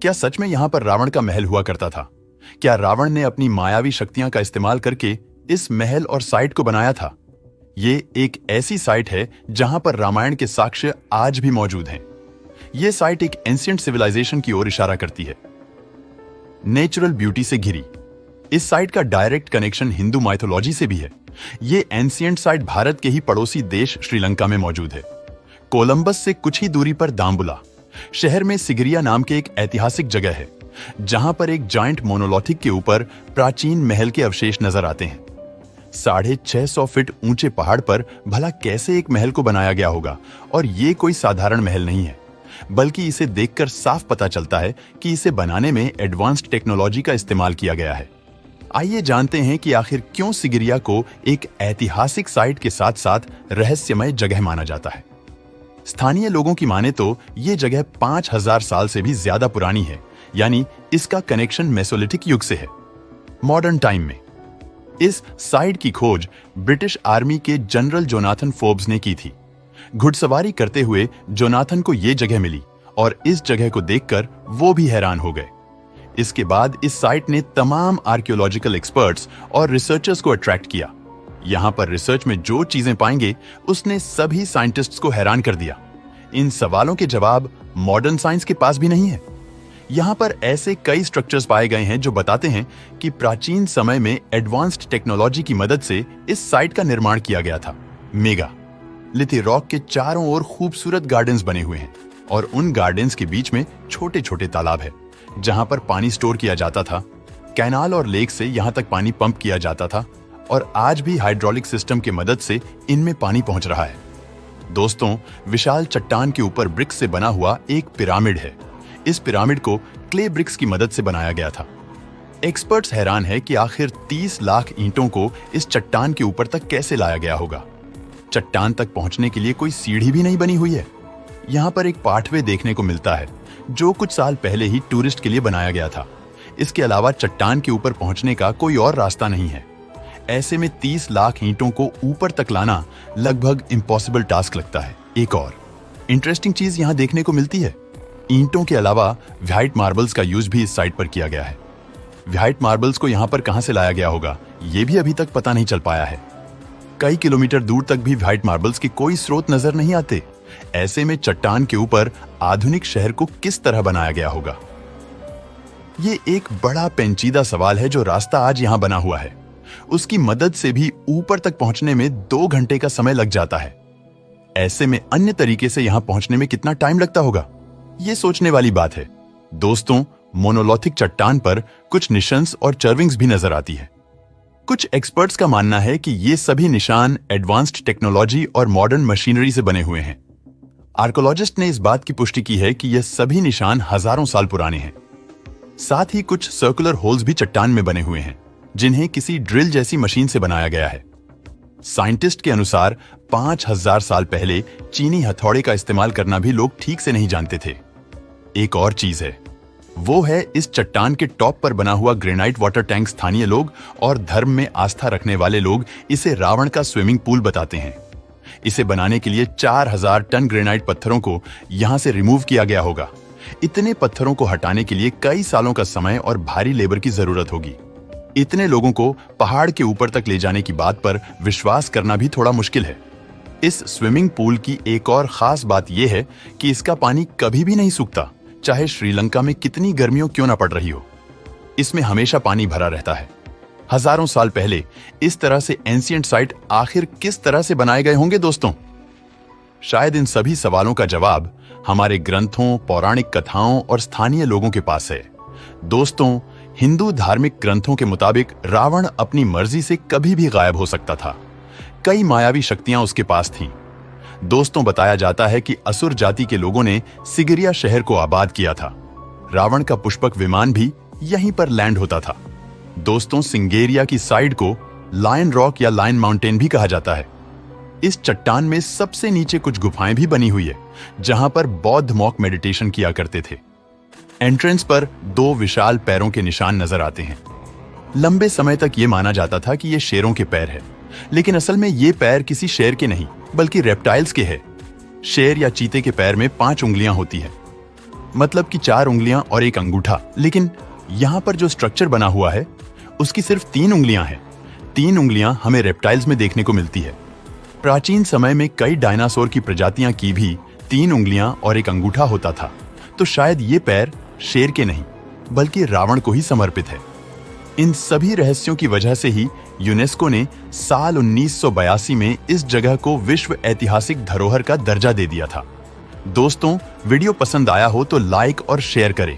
क्या सच में यहां पर रावण का महल हुआ करता था? क्या रावण ने अपनी मायावी शक्तियां का इस्तेमाल करके इस महल और साइट को बनाया था? ये एक ऐसी साइट है जहां पर रामायण के साक्ष्य आज भी मौजूद हैं। ये साइट एक एंशिएंट सिविलाइजेशन की ओर इशारा करती है, नेचुरल ब्यूटी से घिरी। इस साइट का डायरेक्ट कनेक्शन हिंदू माइथोलॉजी से भी है। ये एंशिएंट साइट भारत के ही पड़ोसी देश श्रीलंका में मौजूद है। कोलंबस से कुछ ही दूरी पर दाम्बुला शहर में सिगरिया नाम के एक ऐतिहासिक जगह है, जहां पर एक जायंट मोनोलिथिक के ऊपर प्राचीन महल के अवशेष नजर आते हैं। 650 फीट ऊंचे पहाड़ पर भला कैसे एक महल को बनाया गया होगा? और ये कोई साधारण महल नहीं है, बल्कि इसे देखकर साफ पता चलता है कि इसे बनाने में एडवांस्ड टेक्नोलॉजी का इस्तेमाल किया गया है। आइए जानते हैं कि आखिर क्यों सिगिरिया को एक ऐतिहासिक साइट के साथ साथ रहस्यमय जगह माना जाता है। स्थानीय लोगों की माने तो ये जगह 5000 साल से भी ज्यादा पुरानी है, यानी इसका कनेक्शन मेसोलिथिक युग से है। मॉडर्न टाइम में इस साइट की खोज ब्रिटिश आर्मी के जनरल जोनाथन फोर्ब्स ने की थी। घुड़सवारी करते हुए जोनाथन को यह जगह मिली और इस जगह को देखकर वो भी हैरान हो गए। इसके बाद इस साइट ने तमाम आर्कियोलॉजिकल एक्सपर्ट्स और रिसर्चर्स को अट्रैक्ट किया। यहां पर रिसर्च में जो चीजें पाएंगे उसने सभी साइंटिस्ट्स को हैरान कर दिया। इन सवालों के जवाब मॉडर्न साइंस के पास भी नहीं है। यहां पर ऐसे कई स्ट्रक्चर्स पाए गए हैं जो बताते हैं कि प्राचीन समय में एडवांस्ड टेक्नोलॉजी की मदद से इस साइट का निर्माण किया गया था। मेगा लिथी रॉक के चारों ओर खूबसूरत गार्डन्स बने हुए हैं और उन गार्डन्स के बीच में छोटे छोटे तालाब है जहां पर पानी स्टोर किया जाता था। कैनाल और लेक से यहां तक पानी पंप किया जाता था और आज भी हाइड्रोलिक सिस्टम की मदद से इनमें पानी पहुंच रहा है। दोस्तों, विशाल चट्टान के ऊपर ब्रिक्स से बना हुआ एक पिरामिड है। इस पिरामिड को क्ले ब्रिक्स की मदद से बनाया गया था। एक्सपर्ट्स हैरान है कि आखिर 30 लाख ईंटों को इस चट्टान के ऊपर तक कैसे लाया गया होगा। चट्टान तक पहुंचने के लिए कोई सीढ़ी भी नहीं बनी हुई है। यहाँ पर एक पाथवे देखने को मिलता है जो कुछ साल पहले ही टूरिस्ट के लिए बनाया गया था। इसके अलावा चट्टान के ऊपर पहुंचने का कोई और रास्ता नहीं है। ऐसे में 30 लाख ईंटों को ऊपर तक लाना लगभग इम्पॉसिबल टास्क लगता है। एक और इंटरेस्टिंग चीज यहाँ देखने को मिलती है, ईंटों के अलावा व्हाइट मार्बल्स का यूज भी इस साइट पर किया गया है। व्हाइट मार्बल्स को यहाँ पर कहां से लाया गया होगा ये भी अभी तक पता नहीं चल पाया है। कई किलोमीटर दूर तक भी व्हाइट मार्बल्स के कोई स्रोत नजर नहीं आते। ऐसे में चट्टान के ऊपर आधुनिक शहर को किस तरह बनाया गया होगा? ये एक बड़ा पेंचीदा सवाल है। जो रास्ता आज यहाँ बना हुआ है उसकी मदद से भी ऊपर तक पहुंचने में 2 घंटे का समय लग जाता है। ऐसे में अन्य तरीके से यहां पहुंचने में कितना टाइम लगता होगा, ये सोचने वाली बात है। दोस्तों, मोनोलिथिक चट्टान पर कुछ निशान्स और चर्विंग्स भी नजर आती है। कुछ एक्सपर्ट्स का मानना है कि ये सभी निशान एडवांस्ड टेक्नोलॉजी और मॉडर्न मशीनरी से बने हुए हैं। आर्कियोलॉजिस्ट ने इस बात की पुष्टि की है कि ये सभी निशान हजारों साल पुराने हैं। साथ ही कुछ सर्कुलर होल्स भी चट्टान में बने हुए हैं जिन्हें किसी ड्रिल जैसी मशीन से बनाया गया है। साइंटिस्ट के अनुसार 5000 साल पहले चीनी हथौड़े का इस्तेमाल करना भी लोग ठीक से नहीं जानते थे। एक और चीज है, वो है इस चट्टान के टॉप पर बना हुआ ग्रेनाइट वाटर टैंक। स्थानीय लोग और धर्म में आस्था रखने वाले लोग इसे रावण का स्विमिंग पूल बताते हैं। इसे बनाने के लिए 4000 टन ग्रेनाइट पत्थरों को यहां से रिमूव किया गया होगा। इतने पत्थरों को हटाने के लिए कई सालों का समय और भारी लेबर की जरूरत होगी। इतने लोगों को पहाड़ के ऊपर तक ले जाने की बात पर विश्वास करना भी थोड़ा मुश्किल है। इस स्विमिंग पूल की एक और खास बात यह है कि इसका पानी कभी भी नहीं सूखता, चाहे श्रीलंका में कितनी गर्मियों क्यों ना पड़ रही हो। इसमें हमेशा पानी भरा रहता है। हजारों साल पहले इस तरह से एंशिएंट साइट आखिर किस तरह से बनाए गए होंगे दोस्तों? शायद इन सभी सवालों का जवाब हमारे ग्रंथों, पौराणिक कथाओं और स्थानीय लोगों के पास है। दोस्तों, हिंदू धार्मिक ग्रंथों के मुताबिक रावण अपनी मर्जी से कभी भी गायब हो सकता था। कई मायावी शक्तियां उसके पास थीं। दोस्तों, बताया जाता है कि असुर जाति के लोगों ने सिगिरिया शहर को आबाद किया था। रावण का पुष्पक विमान भी यहीं पर लैंड होता था। दोस्तों, सिंगेरिया की साइड को लायन रॉक या लायन माउंटेन भी कहा जाता है। इस चट्टान में सबसे नीचे कुछ गुफाएं भी बनी हुई है जहां पर बौद्ध मॉक मेडिटेशन किया करते थे। एंट्रेंस पर 2 विशाल पैरों के निशान नजर आते हैं। लंबे समय तक यह माना जाता था कि ये शेरों के पैर है, लेकिन असल में ये पैर किसी शेर के नहीं बल्कि रेप्टाइल्स के हैं। शेर या चीते के पैर में 5 उंगलियां होती है। मतलब कि 4 उंगलियां और एक अंगूठा। लेकिन यहाँ पर जो स्ट्रक्चर बना हुआ है उसकी सिर्फ 3 उंगलियां हैं। 3 उंगलियां हमें रेप्टाइल्स में देखने को मिलती है। प्राचीन समय में कई डायनासोर की प्रजातियां की भी 3 उंगलियां और एक अंगूठा होता था। तो शायद ये पैर शेर के नहीं बल्कि रावण को ही समर्पित है। इन सभी रहस्यों की वजह से ही यूनेस्को ने साल 1982 में इस जगह को विश्व ऐतिहासिक धरोहर का दर्जा दे दिया था। दोस्तों, वीडियो पसंद आया हो तो लाइक और शेयर करें।